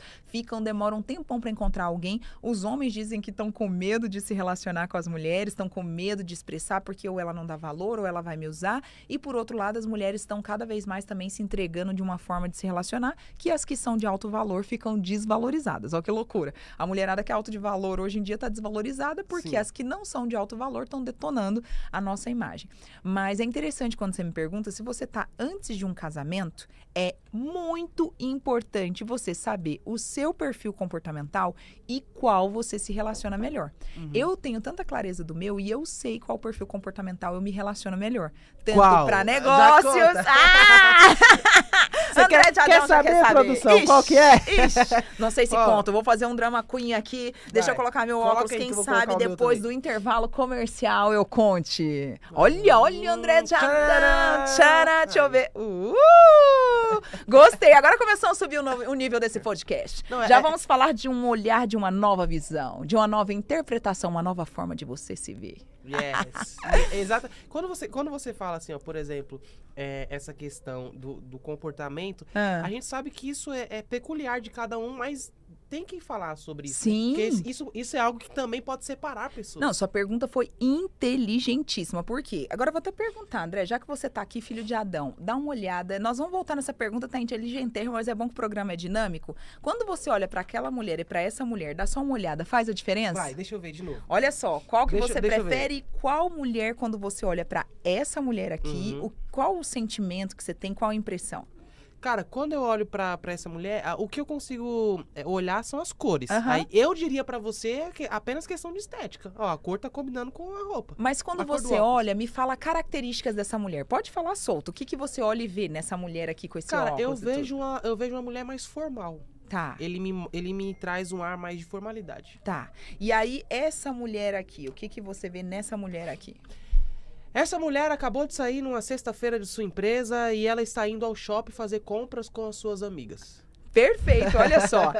demoram um tempão para encontrar alguém. Os homens dizem que estão com medo de se relacionar com as mulheres, estão com medo de expressar, porque ou ela não dá valor, ou ela vai me usar. E, por outro lado, as mulheres estão cada vez mais também se entregando de uma forma de se relacionar, que as que são de alto valor ficam desvalorizadas. Olha que loucura. A mulherada que é alto de valor hoje em dia está desvalorizada, porque as que não são de alto valor estão detonando a nossa imagem. Mas é interessante quando você me pergunta se você está antes de um casamento, é muito importante você saber o seu perfil comportamental e qual você se relaciona melhor. Eu tenho tanta clareza do meu e eu sei qual perfil comportamental eu me relaciono melhor. Tanto para negócios... Você quer saber, produção, Ixi, qual que é? Não sei se conta. Vou fazer um drama queen aqui. Deixa eu colocar meu óculos. Quem sabe depois do intervalo comercial eu conte. Olha, André Jadão. Deixa eu ver. Gostei. Agora começou a subir o nível desse podcast. Já vamos falar de um olhar, de uma nova visão, de uma nova interpretação, uma nova forma de você se ver. Yes. Exato. Quando você fala assim, ó, por exemplo, essa questão do comportamento, a gente sabe que isso é peculiar de cada um, mas tem que falar sobre isso. Sim. Né? Porque isso é algo que também pode separar pessoas. Não, sua pergunta foi inteligentíssima. Por quê? Agora eu vou até perguntar, André, já que você tá aqui, filho de Adão, dá uma olhada. Nós vamos voltar nessa pergunta, tá inteligente, mas é bom que o programa é dinâmico. Quando você olha para aquela mulher e para essa mulher, dá só uma olhada, faz a diferença? Vai, deixa eu ver de novo. Olha só, qual que você prefere e qual mulher, quando você olha para essa mulher aqui, qual o sentimento que você tem, qual a impressão? Cara, quando eu olho pra essa mulher, o que eu consigo olhar são as cores. Aí eu diria pra você que apenas questão de estética. Ó, a cor tá combinando com a roupa. Mas quando você olha, me fala características dessa mulher. Pode falar solto. O que você olha e vê nessa mulher aqui com esse óculos? Cara, eu vejo uma mulher mais formal. Tá. Ele me traz um ar mais de formalidade. Tá. E aí, essa mulher aqui, o que você vê nessa mulher aqui? Essa mulher acabou de sair numa sexta-feira de sua empresa e ela está indo ao shopping fazer compras com as suas amigas. Perfeito, olha só.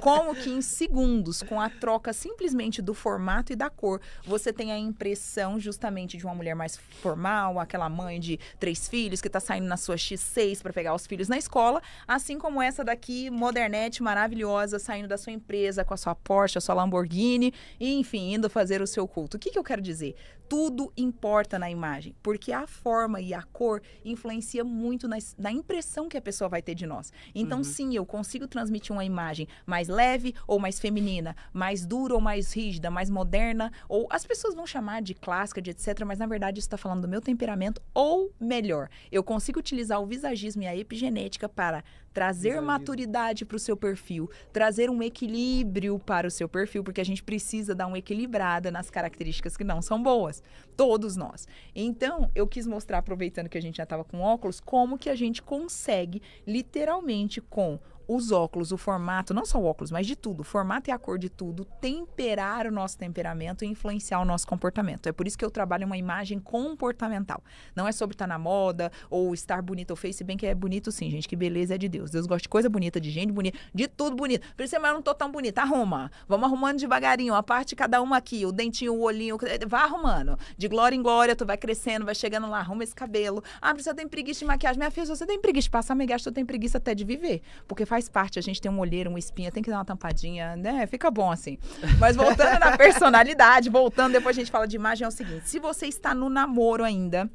Como que em segundos, com a troca simplesmente do formato e da cor, você tem a impressão justamente de uma mulher mais formal, aquela mãe de 3 filhos que tá saindo na sua X6 para pegar os filhos na escola, assim como essa daqui, modernete, maravilhosa, saindo da sua empresa com a sua Porsche, a sua Lamborghini, e, enfim, indo fazer o seu culto. O que eu quero dizer? Tudo importa na imagem, porque a forma e a cor influencia muito na impressão que a pessoa vai ter de nós. Então, sim, eu consigo transmitir uma imagem mais leve ou mais feminina, mais dura ou mais rígida, mais moderna, ou as pessoas vão chamar de clássica, de etc., mas na verdade isso está falando do meu temperamento, ou melhor, eu consigo utilizar o visagismo e a epigenética para trazer maturidade para o seu perfil, trazer um equilíbrio para o seu perfil, porque a gente precisa dar uma equilibrada nas características que não são boas. Todos nós. Então, eu quis mostrar, aproveitando que a gente já estava com óculos, como que a gente consegue, literalmente, com os óculos, o formato, não só o óculos, mas de tudo, o formato e a cor de tudo, temperar o nosso temperamento e influenciar o nosso comportamento. É por isso que eu trabalho uma imagem comportamental. Não é sobre estar na moda ou estar bonito ou feio, se bem que é bonito sim, gente, que beleza é de Deus. Deus gosta de coisa bonita, de gente bonita, de tudo bonito. Por isso, mas eu não tô tão bonita, arruma. Vamos arrumando devagarinho, a parte de cada uma aqui, o dentinho, o olhinho, vai arrumando. De glória em glória, tu vai crescendo, vai chegando lá, arruma esse cabelo. Ah, você tem preguiça de maquiagem. Minha filha, se você tem preguiça de passar maquiagem, você tem preguiça até de viver. Porque faz parte, a gente tem um olheiro, uma espinha, tem que dar uma tampadinha, né? Fica bom assim. Mas voltando na personalidade, depois a gente fala de imagem, é o seguinte, se você está no namoro ainda,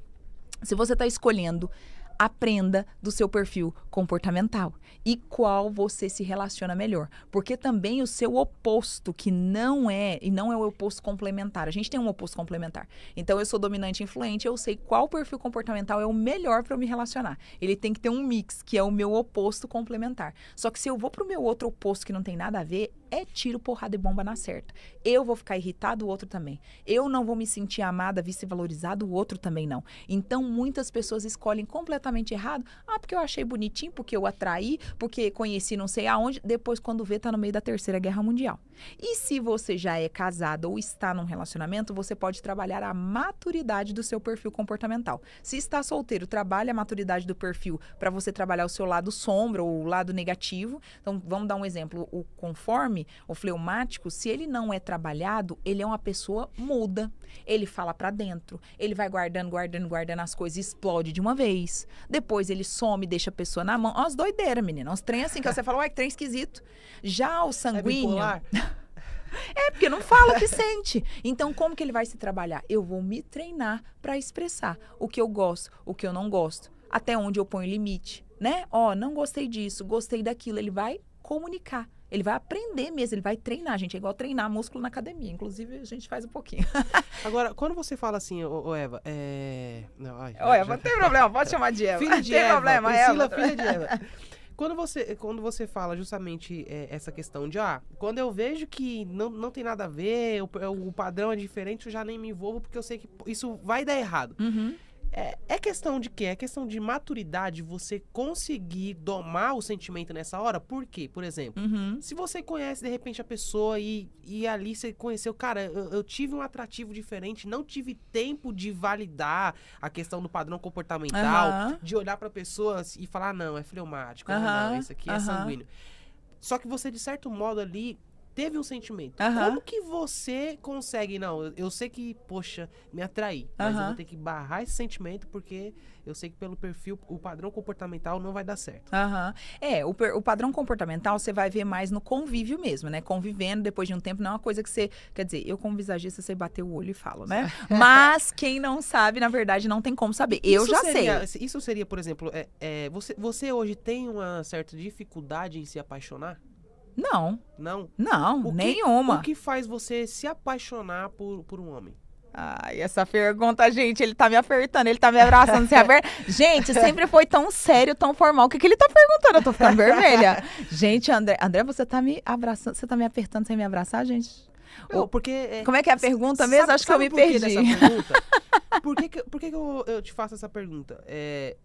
se você está escolhendo, aprenda do seu perfil comportamental e qual você se relaciona melhor. Porque também o seu oposto, que não é o oposto complementar. A gente tem um oposto complementar. Então, eu sou dominante e influente, eu sei qual perfil comportamental é o melhor para eu me relacionar. Ele tem que ter um mix, que é o meu oposto complementar. Só que se eu vou para o meu outro oposto que não tem nada a ver, é tiro, porrada e bomba na certa. Eu vou ficar irritado, o outro também. Eu não vou me sentir amada, vista e valorizada, o outro também não. Então, muitas pessoas escolhem completamente errado. Porque eu achei bonitinho, porque eu atraí, porque conheci não sei aonde. Depois, quando vê, tá no meio da Terceira Guerra Mundial. E se você já é casado ou está num relacionamento, você pode trabalhar a maturidade do seu perfil comportamental. Se está solteiro, trabalhe a maturidade do perfil para você trabalhar o seu lado sombra ou o lado negativo. Então, vamos dar um exemplo. O conforme, o fleumático, se ele não é trabalhado, ele é uma pessoa muda. Ele fala para dentro. Ele vai guardando as coisas e explode de uma vez. Depois ele some, deixa a pessoa na mão. Umas doideiras, menina. Uns trem assim que você fala, ué, que trem esquisito. Já o sanguíneo... Porque não fala o que sente. Então, como que ele vai se trabalhar? Eu vou me treinar para expressar o que eu gosto, o que eu não gosto. Até onde eu ponho limite, né? Não gostei disso, gostei daquilo. Ele vai comunicar. Ele vai aprender mesmo, ele vai treinar, gente. É igual treinar músculo na academia. Inclusive, a gente faz um pouquinho. Agora, quando você fala assim, Eva, Não, não tem problema, pode chamar de Eva. Filha de Eva, Priscila, Eva. filha de Eva. Quando você fala justamente essa questão de, quando eu vejo que não tem nada a ver, o padrão é diferente, eu já nem me envolvo, porque eu sei que isso vai dar errado. Uhum. É questão de quê? É questão de maturidade, você conseguir domar o sentimento nessa hora? Por quê? Por exemplo, se você conhece, de repente, a pessoa e ali você conheceu, cara, eu tive um atrativo diferente, não tive tempo de validar a questão do padrão comportamental, de olhar pra pessoa e falar, não, é fleumático, não, esse aqui é sanguíneo. Só que você, de certo modo, ali... teve um sentimento. Como que você consegue... Não, eu sei que, poxa, me atraí. Mas eu vou ter que barrar esse sentimento porque eu sei que pelo perfil, o padrão comportamental não vai dar certo. O padrão comportamental você vai ver mais no convívio mesmo, né? Convivendo depois de um tempo não é uma coisa que você... Quer dizer, eu como visagista, você bateu o olho e falo, né? Mas quem não sabe, na verdade, não tem como saber. Eu já sei. Isso seria, por exemplo, você hoje tem uma certa dificuldade em se apaixonar? Não. Não? Não, nenhuma. O que faz você se apaixonar por um homem? Ai, essa pergunta, gente, ele tá me apertando, ele tá me abraçando, Gente, sempre foi tão sério, tão formal. O que ele tá perguntando? Eu tô ficando vermelha. Gente, André, você tá me abraçando, você tá me apertando sem me abraçar, gente? Não, porque... Como é que é a pergunta mesmo? Acho que eu me perdi. Por que eu te faço essa pergunta?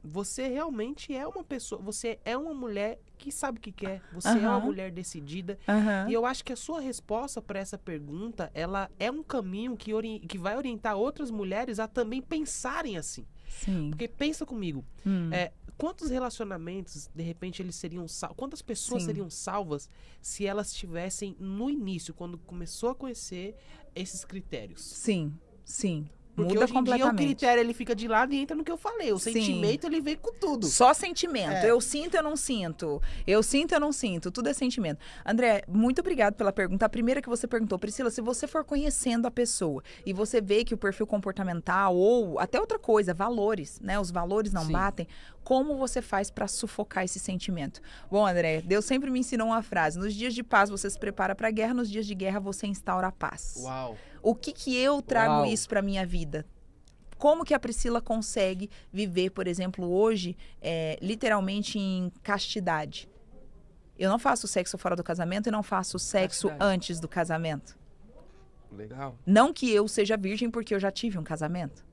Você realmente é uma pessoa, você é uma mulher que sabe o que quer, você é uma mulher decidida. E eu acho que a sua resposta para essa pergunta, ela é um caminho que vai orientar outras mulheres a também pensarem assim. Sim. Porque pensa comigo, quantos relacionamentos, de repente, eles seriam salvos? Quantas pessoas seriam salvas se elas estivessem no início, quando começou a conhecer esses critérios? Sim. Porque muda hoje em completamente. dia o critério ele fica de lado e entra no que eu falei. O sentimento ele vem com tudo. Só sentimento. Eu sinto, eu não sinto. Eu sinto, eu não sinto. Tudo é sentimento. André, muito obrigado pela pergunta. A primeira que você perguntou, Priscila, se você for conhecendo a pessoa e você vê que o perfil comportamental ou até outra coisa, valores, né? Os valores não batem, como você faz para sufocar esse sentimento? Bom, André, Deus sempre me ensinou uma frase. Nos dias de paz você se prepara para a guerra, nos dias de guerra você instaura a paz. Uau! O que eu trago isso para minha vida? Como que a Priscila consegue viver, por exemplo, hoje, literalmente em castidade? Eu não faço sexo fora do casamento e não faço sexo antes do casamento. Legal. Não que eu seja virgem porque eu já tive um casamento.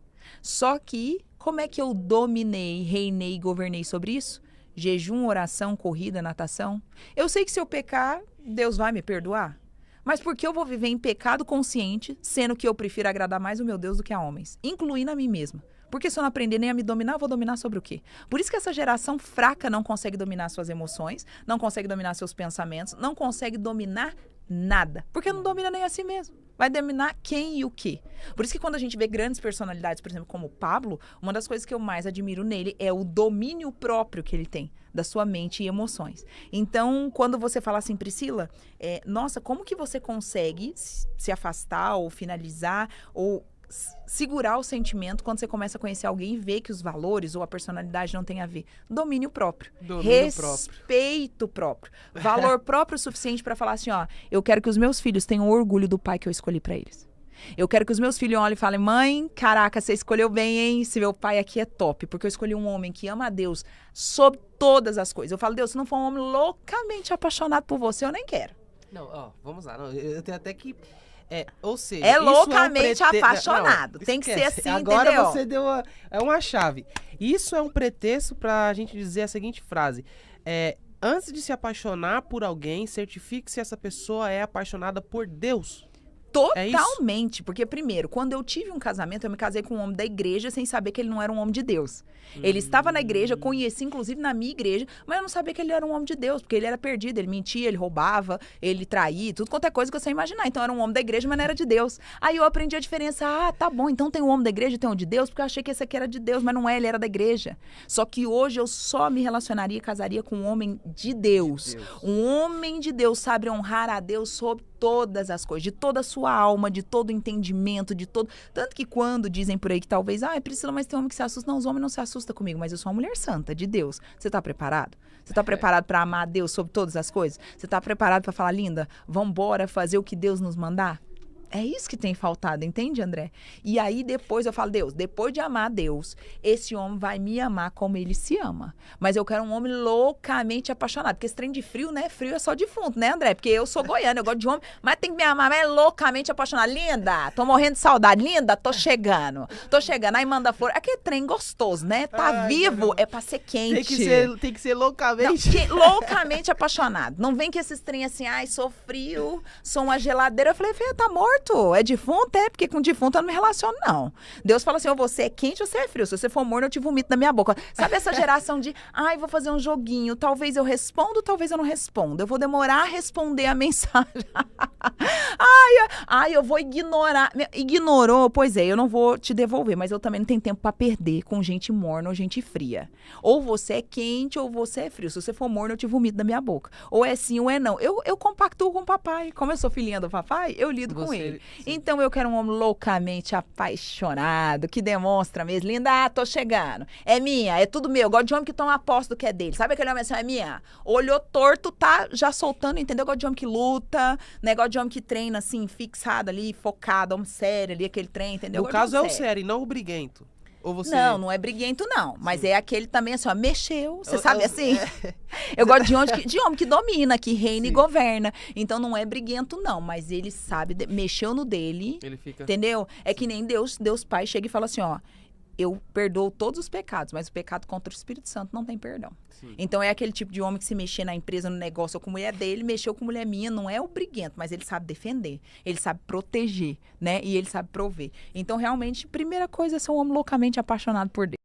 Só que, como é que eu dominei, reinei e governei sobre isso? Jejum, oração, corrida, natação. Eu sei que se eu pecar, Deus vai me perdoar. Mas por que eu vou viver em pecado consciente, sendo que eu prefiro agradar mais o meu Deus do que a homens? Incluindo a mim mesma. Porque se eu não aprender nem a me dominar, eu vou dominar sobre o quê? Por isso que essa geração fraca não consegue dominar suas emoções, não consegue dominar seus pensamentos, não consegue dominar nada. Porque não domina nem a si mesmo. Vai dominar quem e o quê? Por isso que quando a gente vê grandes personalidades, por exemplo, como o Pablo, uma das coisas que eu mais admiro nele é o domínio próprio que ele tem da sua mente e emoções. Então, quando você fala assim, Priscila, nossa, como que você consegue se afastar ou finalizar ou segurar o sentimento quando você começa a conhecer alguém e ver que os valores ou a personalidade não tem a ver? Domínio próprio. Respeito próprio. Valor próprio o suficiente para falar assim, eu quero que os meus filhos tenham orgulho do pai que eu escolhi para eles. Eu quero que os meus filhos olhem e falem, mãe, caraca, você escolheu bem, hein? Esse meu pai aqui é top, porque eu escolhi um homem que ama a Deus sobre todas as coisas. Eu falo, Deus, se não for um homem loucamente apaixonado por você, eu nem quero. Não, ó, vamos lá. Não, eu tenho até que... ou seja, É isso loucamente é um apaixonado. Não, Tem que ser esquece. assim, Agora entendeu? você deu uma chave. Isso é um pretexto pra gente dizer a seguinte frase. Antes de se apaixonar por alguém, certifique se essa pessoa é apaixonada por Deus. Totalmente, porque primeiro, quando eu tive um casamento, eu me casei com um homem da igreja sem saber que ele não era um homem de Deus. Ele estava na igreja, conheci inclusive na minha igreja, mas eu não sabia que ele era um homem de Deus, porque ele era perdido, ele mentia, ele roubava, ele traía, tudo quanto é coisa que você imaginar. Então era um homem da igreja, mas não era de Deus. Aí eu aprendi a diferença, tá bom, então tem um homem da igreja e tem um de Deus, porque eu achei que esse aqui era de Deus, mas não é, ele era da igreja. Só que hoje eu só me relacionaria e casaria com um homem de Deus. Um homem de Deus sabe honrar a Deus sobre todas as coisas, de toda a sua alma, de todo o entendimento, de todo... Tanto que quando dizem por aí que talvez, Priscila, mas tem homem que se assusta. Não, os homens não se assustam comigo, mas eu sou uma mulher santa, de Deus. Você tá preparado? Você tá preparado para amar a Deus sobre todas as coisas? Você tá preparado para falar, linda, vambora fazer o que Deus nos mandar? É isso que tem faltado, entende, André? E aí depois eu falo, Deus, depois de amar a Deus, esse homem vai me amar como ele se ama. Mas eu quero um homem loucamente apaixonado. Porque esse trem de frio, né? Frio é só defunto, né, André? Porque eu sou goiana, eu gosto de homem, mas tem que me amar, mas é loucamente apaixonado. Linda, tô morrendo de saudade. Linda, tô chegando. Tô chegando. Aí manda flor. Aquele trem gostoso, né? Tá vivo, é pra ser quente. Tem que ser loucamente. Loucamente apaixonado. Não vem que esses trem assim, sou frio, sou uma geladeira. Eu falei, filha, tá morto? É defunto? Porque com defunto eu não me relaciono, não. Deus fala assim, você é quente ou você é frio? Se você for morno, eu te vomito na minha boca. Sabe essa geração de, vou fazer um joguinho, talvez eu respondo, talvez eu não respondo. Eu vou demorar a responder a mensagem. Eu vou ignorar. Ignorou? Pois é, eu não vou te devolver, mas eu também não tenho tempo pra perder com gente morna ou gente fria. Ou você é quente ou você é frio. Se você for morno, eu te vomito na minha boca. Ou é sim ou é não. Eu compactuo com o papai. Como eu sou filhinha do papai, eu lido com ele. Sim. Então eu quero um homem loucamente apaixonado, que demonstra mesmo, linda, tô chegando. É minha, é tudo meu. Eu gosto de homem que toma posse do que é dele. Sabe aquele homem assim, é minha? Olhou torto, tá já soltando, entendeu? Eu gosto de homem que luta, negócio de homem que treina assim, fixado ali, focado, homem sério ali, aquele trem, entendeu? No caso é o sério, não o briguento. Ou você... Não é briguento, não. Mas é aquele também, assim, mexeu. Você sabe, assim? Eu gosto de homem que domina, que reina e governa. Então, não é briguento, não. Mas ele sabe, mexeu no dele. Ele fica... Entendeu? É que nem Deus Pai chega e fala assim, eu perdoo todos os pecados, mas o pecado contra o Espírito Santo não tem perdão. Sim. Então, é aquele tipo de homem que se mexer na empresa, no negócio, ou com mulher dele, mexeu com mulher minha, não é o briguento, mas ele sabe defender, ele sabe proteger, né? E ele sabe prover. Então, realmente, primeira coisa é ser um homem loucamente apaixonado por Deus.